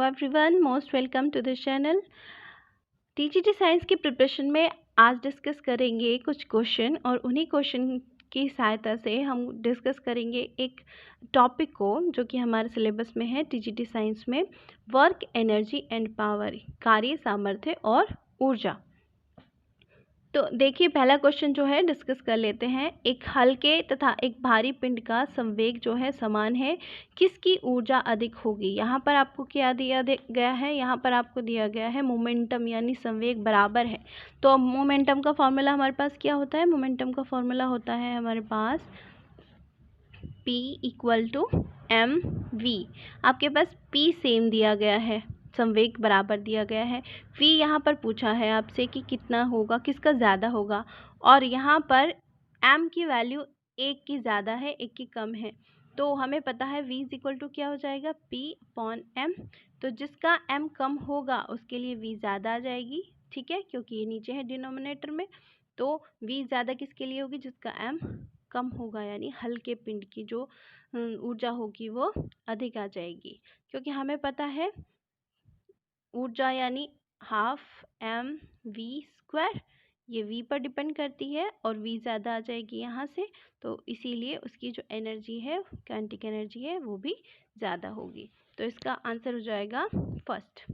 Everyone, most welcome to this channel. TGT science की preparation में आज डिस्कस करेंगे कुछ क्वेश्चन और उन्हीं क्वेश्चन की सहायता से हम डिस्कस करेंगे एक टॉपिक को जो कि हमारे सिलेबस में है टीजीटी साइंस में, वर्क, एनर्जी एंड पावर, कार्य, सामर्थ्य और ऊर्जा। तो देखिए, पहला क्वेश्चन जो है डिस्कस कर लेते हैं। एक हल्के तथा एक भारी पिंड का संवेग जो है समान है, किसकी ऊर्जा अधिक होगी? यहाँ पर आपको क्या दिया गया है? यहाँ पर आपको दिया गया है मोमेंटम, यानी संवेग बराबर है। तो अब मोमेंटम का फॉर्मूला हमारे पास क्या होता है? मोमेंटम का फॉर्मूला होता है हमारे पास P equal to m v. आपके पास P सेम दिया गया है, संवेग बराबर दिया गया है। v यहाँ पर पूछा है आपसे कि कितना होगा, किसका ज़्यादा होगा, और यहाँ पर m की वैल्यू एक की ज़्यादा है, एक की कम है। तो हमें पता है v इज इक्वल टू क्या हो जाएगा, p अपॉन m। तो जिसका m कम होगा उसके लिए v ज़्यादा आ जाएगी, ठीक है, क्योंकि ये नीचे है डिनोमिनेटर में। तो v ज़्यादा किसके लिए होगी? जिसका m कम होगा, यानी हल्के पिंड की जो ऊर्जा होगी वो अधिक आ जाएगी, क्योंकि हमें पता है ऊर्जा यानी हाफ एम वी स्क्वायर, ये v पर डिपेंड करती है और v ज़्यादा आ जाएगी यहाँ से, तो इसीलिए उसकी जो एनर्जी है, काइनेटिक एनर्जी है, वो भी ज़्यादा होगी। तो इसका आंसर हो जाएगा फर्स्ट।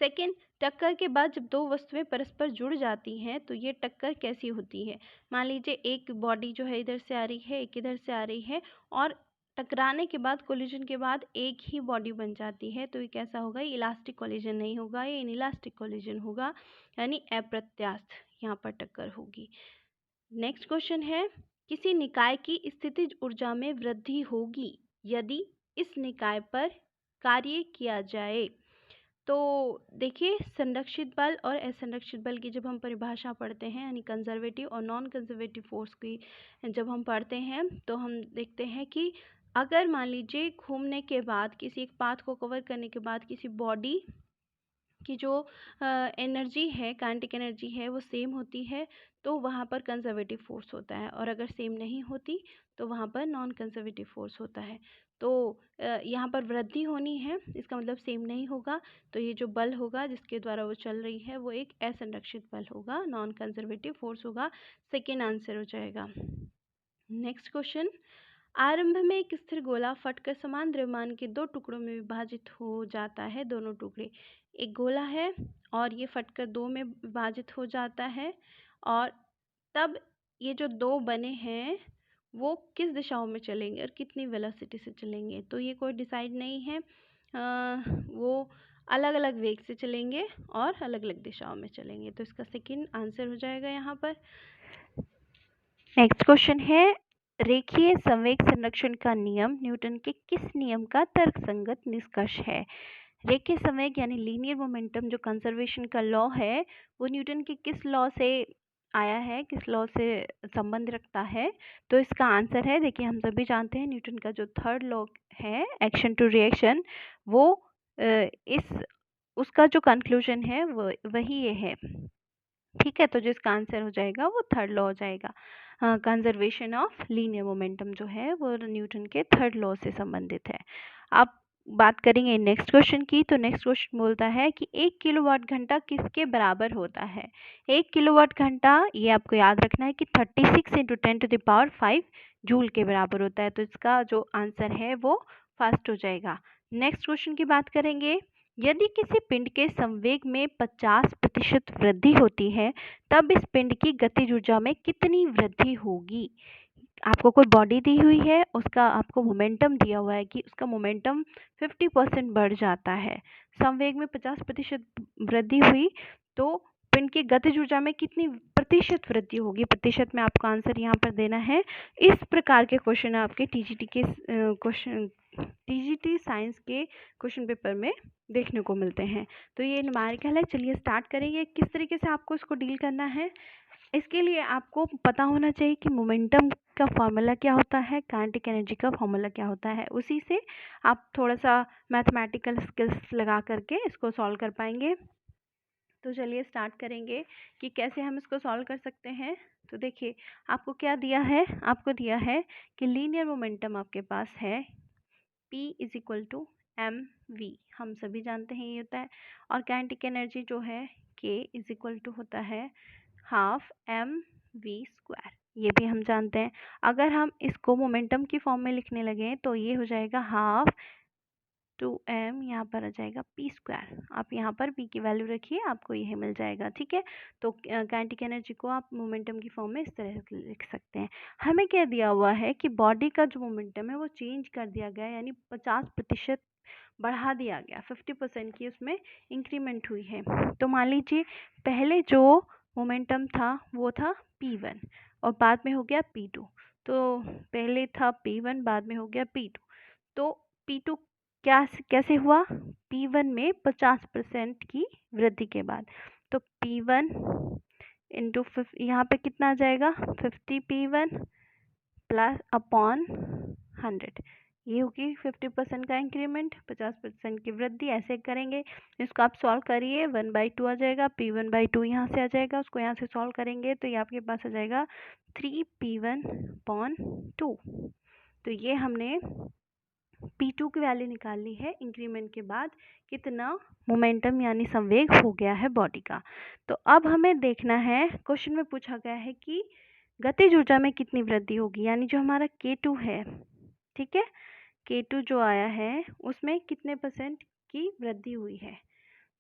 सेकेंड, टक्कर के बाद जब दो वस्तुएं परस्पर जुड़ जाती हैं तो ये टक्कर कैसी होती है? मान लीजिए एक बॉडी जो है इधर से आ रही है, एक इधर से आ रही है, और टकराने के बाद, कोलिजन के बाद एक ही बॉडी बन जाती है, तो ये कैसा होगा? ये इलास्टिक कोलिजन नहीं होगा, ये इनइलास्टिक कोलिजन होगा, यानी अप्रत्यास्थ यहाँ पर टक्कर होगी। नेक्स्ट क्वेश्चन है, किसी निकाय की स्थितिज ऊर्जा में वृद्धि होगी यदि इस निकाय पर कार्य किया जाए। तो देखिए, संरक्षित बल और असंरक्षित बल की जब हम परिभाषा पढ़ते हैं, यानी कंजर्वेटिव और नॉन कंजर्वेटिव फोर्स की जब हम पढ़ते हैं, तो हम देखते हैं कि अगर मान लीजिए घूमने के बाद, किसी एक पाथ को कवर करने के बाद किसी बॉडी की जो एनर्जी है, काइनेटिक एनर्जी है, वो सेम होती है, तो वहाँ पर कंजर्वेटिव फोर्स होता है, और अगर सेम नहीं होती तो वहाँ पर नॉन कंजर्वेटिव फोर्स होता है। तो यहाँ पर वृद्धि होनी है, इसका मतलब सेम नहीं होगा, तो ये जो बल होगा जिसके द्वारा वो चल रही है वो एक असंरक्षित बल होगा, नॉन कंजर्वेटिव फोर्स होगा। सेकेंड आंसर हो जाएगा। नेक्स्ट क्वेश्चन, आरंभ में एक स्थिर गोला फटकर समान द्रव्यमान के दो टुकड़ों में विभाजित हो जाता है। दोनों टुकड़े, एक गोला है और ये फटकर दो में विभाजित हो जाता है, और तब ये जो दो बने हैं वो किस दिशाओं में चलेंगे और कितनी वेलोसिटी से चलेंगे? तो ये कोई डिसाइड नहीं है, वो अलग अलग वेग से चलेंगे और अलग अलग दिशाओं में चलेंगे, तो इसका सेकंड आंसर हो जाएगा यहाँ पर। नेक्स्ट क्वेश्चन है, रेखीय संवेग संरक्षण का नियम न्यूटन के किस नियम का तर्कसंगत निष्कर्ष है? रेखीय संवेग यानी लीनियर मोमेंटम जो कंजर्वेशन का लॉ है, वो न्यूटन के किस लॉ से आया है, किस लॉ से संबंध रखता है? तो इसका आंसर है, देखिए हम सभी जानते हैं न्यूटन का जो थर्ड लॉ है, एक्शन टू रिएक्शन, वो उसका जो कंक्लूजन है वो वही ये है, ठीक है। तो जिसका आंसर हो जाएगा वो थर्ड लॉ हो जाएगा। कंजर्वेशन ऑफ लीनियर मोमेंटम जो है वो न्यूटन के थर्ड लॉ से संबंधित है। अब बात करेंगे नेक्स्ट क्वेश्चन की। तो नेक्स्ट क्वेश्चन बोलता है कि 1 किलोवाट घंटा किसके बराबर होता है? 1 किलोवाट घंटा, ये आपको याद रखना है कि 36 × 10⁵ जूल के बराबर होता है, तो इसका जो आंसर है वो फर्स्ट हो जाएगा। नेक्स्ट क्वेश्चन की बात करेंगे, यदि किसी पिंड के संवेग में 50% वृद्धि होती है तब इस पिंड की गतिज ऊर्जा में कितनी वृद्धि होगी? आपको कोई बॉडी दी हुई है, उसका आपको मोमेंटम दिया हुआ है कि उसका मोमेंटम 50% बढ़ जाता है, संवेग में 50% वृद्धि हुई, तो पिंड की गतिज ऊर्जा में कितनी प्रतिशत वृद्धि होगी? प्रतिशत में आपको आंसर यहाँ पर देना है। इस प्रकार के क्वेश्चन आपके टीजीटी साइंस के क्वेश्चन पेपर में देखने को मिलते हैं। तो ये न्यूमेरिकल है। चलिए स्टार्ट करेंगे, किस तरीके से आपको इसको डील करना है। इसके लिए आपको पता होना चाहिए कि मोमेंटम का फॉर्मूला क्या होता है, काइनेटिक एनर्जी का फॉर्मूला क्या होता है, उसी से आप थोड़ा सा मैथमेटिकल स्किल्स लगा करके इसको सॉल्व कर पाएंगे। तो चलिए स्टार्ट करेंगे कि कैसे हम इसको सॉल्व कर सकते हैं। तो देखिए, आपको क्या दिया है? आपको दिया है कि लीनियर मोमेंटम आपके पास है P is equal to mv, हम सभी जानते हैं ये होता है। और काइनेटिक एनर्जी जो है k इज इक्वल टू होता है हाफ mv², ये भी हम जानते हैं। अगर हम इसको मोमेंटम की फॉर्म में लिखने लगे तो ये हो जाएगा हाफ 2m, यहाँ पर आ जाएगा p²। आप यहाँ पर p की वैल्यू रखिए, आपको यही मिल जाएगा। ठीक है, तो काइनेटिक एनर्जी को आप मोमेंटम की फॉर्म में इस तरह से लिख सकते हैं। हमें क्या दिया हुआ है कि बॉडी का जो मोमेंटम है वो चेंज कर दिया गया, यानी 50% बढ़ा दिया गया, 50% की उसमें इंक्रीमेंट हुई है। तो मान लीजिए पहले जो मोमेंटम था वो था p1 और बाद में हो गया p2। तो पहले था p1, बाद में हो गया p2। तो p2 क्या कैसे हुआ? p1 में 50% की वृद्धि के बाद। तो p1 इंटू यहाँ पे कितना आ जाएगा? 50 p1 प्लस अपॉन 100, ये होगी 50% का इंक्रीमेंट, 50% की वृद्धि। ऐसे करेंगे, इसको आप सॉल्व करिए, 1/2 आ जाएगा, p1/2 यहाँ से आ जाएगा, उसको यहाँ से सॉल्व करेंगे तो ये आपके पास आ जाएगा 3p1/2। तो ये हमने p2 की वैल्यू निकाल ली है इंक्रीमेंट के बाद, कितना मोमेंटम यानी संवेग हो गया है बॉडी का। तो अब हमें देखना है, क्वेश्चन में पूछा गया है कि गतिज ऊर्जा में कितनी वृद्धि होगी, यानी जो हमारा k2 है, ठीक है, k2 जो आया है उसमें कितने % की वृद्धि हुई है।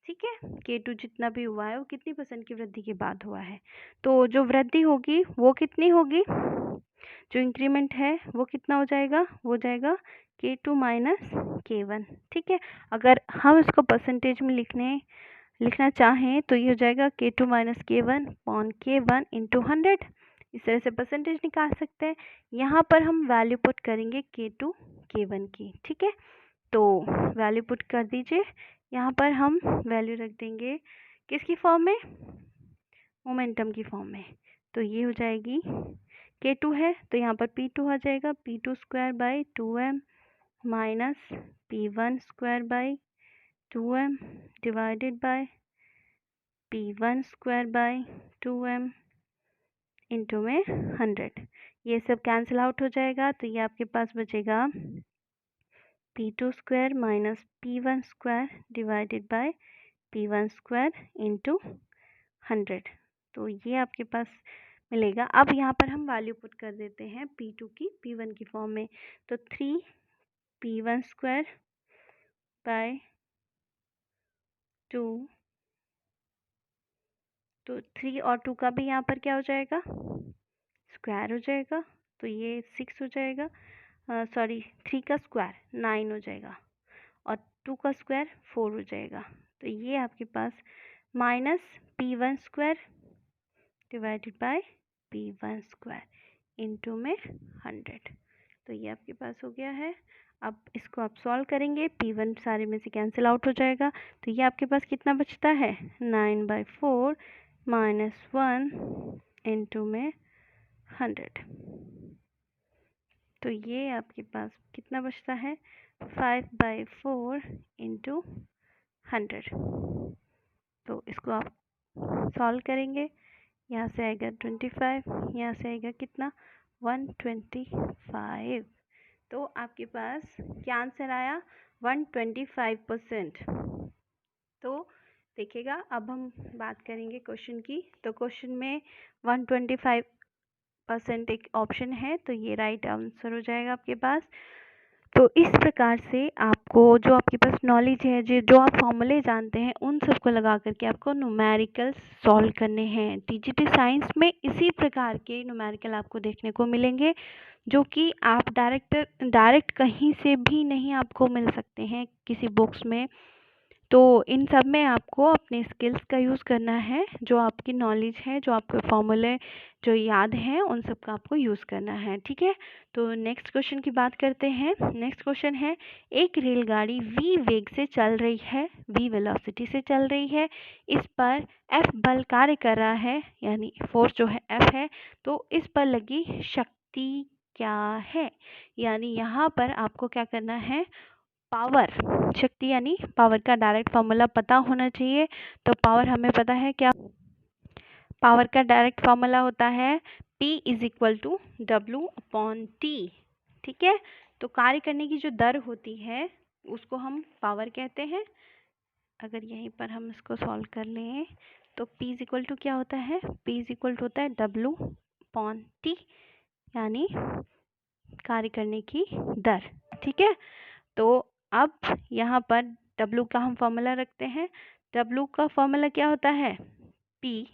ठीक है, k2 जितना भी हुआ है वो कितनी % की वृद्धि के बाद हुआ है। तो जो वृद्धि होगी वो कितनी होगी, जो इंक्रीमेंट है वो कितना हो जाएगा, वो जाएगा k2 माइनस k1। ठीक है, अगर हम इसको परसेंटेज में लिखना चाहें तो ये हो जाएगा k2 minus k1 upon k1 into 100। इस तरह से परसेंटेज निकाल सकते हैं। यहाँ पर हम वैल्यू पुट करेंगे k2 k1 की। ठीक है, तो वैल्यू पुट कर दीजिए, यहाँ पर हम वैल्यू रख देंगे किसकी फॉर्म में, मोमेंटम की फॉर्म में। तो ये हो जाएगी k2 है तो यहाँ पर p2 आ जाएगा, p2²/2m minus p1²/2m divided by p1²/2m into में 100। ये सब कैंसिल आउट हो जाएगा तो ये आपके पास बचेगा p2² minus p1² divided by p1² into 100। तो ये आपके पास मिलेगा। अब यहाँ पर हम वैल्यू पुट कर देते हैं p2 की p1 की फॉर्म में। तो 3p1²/2, तो 3 और 2 का भी यहाँ पर क्या हो जाएगा, स्क्वायर हो जाएगा, तो ये 6 हो जाएगा, सॉरी 3 का स्क्वायर 9 हो जाएगा और 2 का स्क्वायर 4 हो जाएगा। तो ये आपके पास minus p1² divided by p1² into में 100। तो ये आपके पास हो गया है। अब इसको आप सॉल्व करेंगे, p1 सारे में से कैंसिल आउट हो जाएगा, तो ये आपके पास कितना बचता है, 9/4 माइनस 1 इंटू में 100। तो ये आपके पास कितना बचता है, 5/4 इंटू 100। तो इसको आप सॉल्व करेंगे, यहाँ से आएगा 25, यहाँ से आएगा कितना, 125। तो आपके पास क्या आंसर आया, 125%। तो देखिएगा, अब हम बात करेंगे क्वेश्चन की। तो क्वेश्चन में 125% एक ऑप्शन है, तो ये राइट आंसर हो जाएगा आपके पास। तो इस प्रकार से आपको जो आपके पास नॉलेज है, जो आप फॉर्मूले जानते हैं, उन सबको लगा करके आपको न्यूमेरिकल सॉल्व करने हैं। टीजीटी साइंस में इसी प्रकार के न्यूमेरिकल आपको देखने को मिलेंगे, जो कि आप डायरेक्ट कहीं से भी नहीं आपको मिल सकते हैं किसी बुक्स में। तो इन सब में आपको अपने स्किल्स का यूज़ करना है, जो आपकी नॉलेज है, जो आपके फॉर्मूले जो याद हैं, उन सब का आपको यूज़ करना है। ठीक है, तो नेक्स्ट क्वेश्चन की बात करते हैं। नेक्स्ट क्वेश्चन है, एक रेलगाड़ी v वेग से चल रही है, v वेलोसिटी से चल रही है, इस पर F बल कार्य कर रहा है, यानी फोर्स जो है F है, तो इस पर लगी शक्ति क्या है। यानी यहाँ पर आपको क्या करना है, पावर, शक्ति यानी पावर का डायरेक्ट फॉर्मूला पता होना चाहिए। तो पावर हमें पता है क्या, पावर का डायरेक्ट फॉर्मूला होता है P = W/T। ठीक है, तो कार्य करने की जो दर होती है उसको हम पावर कहते हैं। अगर यहीं पर हम इसको सॉल्व कर लें तो P इज इक्वल टू क्या होता है, P इज इक्वल टू होता है W/T, यानी कार्य करने की दर। ठीक है, तो अब यहाँ पर W का हम फॉर्मूला रखते हैं। W का फॉर्मूला क्या होता है, P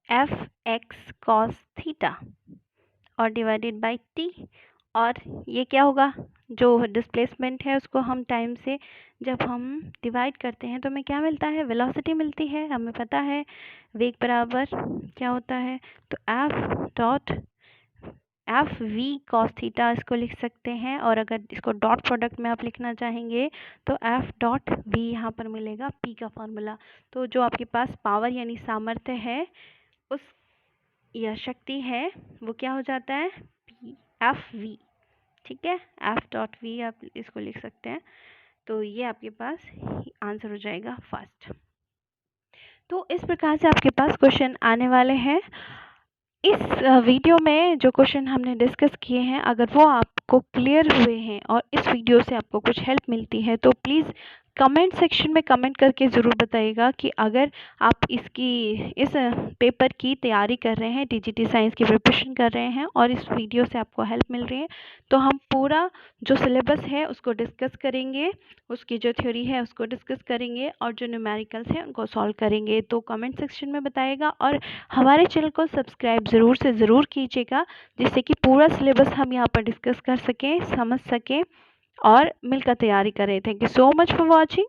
F x cos theta और डिवाइडेड बाय T। और ये क्या होगा, जो डिस्प्लेसमेंट है उसको हम टाइम से जब हम डिवाइड करते हैं तो हमें क्या मिलता है, वेलोसिटी मिलती है। हमें पता है वेग बराबर क्या होता है, तो एफ वी कॉस थीटा इसको लिख सकते हैं। और अगर इसको डॉट प्रोडक्ट में आप लिखना चाहेंगे तो एफ डॉट वी यहाँ पर मिलेगा पी का फॉर्मूला। तो जो आपके पास पावर यानी सामर्थ्य है उस या शक्ति है वो क्या हो जाता है, पी एफ वी। ठीक है, एफ डॉट वी आप इसको लिख सकते हैं। तो ये आपके पास आंसर हो जाएगा फर्स्ट। तो इस प्रकार से आपके पास क्वेश्चन आने वाले हैं। इस वीडियो में जो क्वेश्चन हमने डिस्कस किए हैं, अगर वो आपको क्लियर हुए हैं और इस वीडियो से आपको कुछ हेल्प मिलती है तो प्लीज़ कमेंट सेक्शन में कमेंट करके ज़रूर बताइएगा कि अगर आप इस पेपर की तैयारी कर रहे हैं, टीजीटी साइंस की प्रिपरेशन कर रहे हैं और इस वीडियो से आपको हेल्प मिल रही है, तो हम पूरा जो सिलेबस है उसको डिस्कस करेंगे, उसकी जो थ्योरी है उसको डिस्कस करेंगे और जो न्यूमेरिकल्स हैं उनको सॉल्व करेंगे। तो कमेंट सेक्शन में बताइएगा और हमारे चैनल को सब्सक्राइब ज़रूर से ज़रूर कीजिएगा, जिससे कि पूरा सिलेबस हम यहाँ पर डिस्कस कर सकें, समझ सकें और मिलकर तैयारी करें। Thank you so much for watching.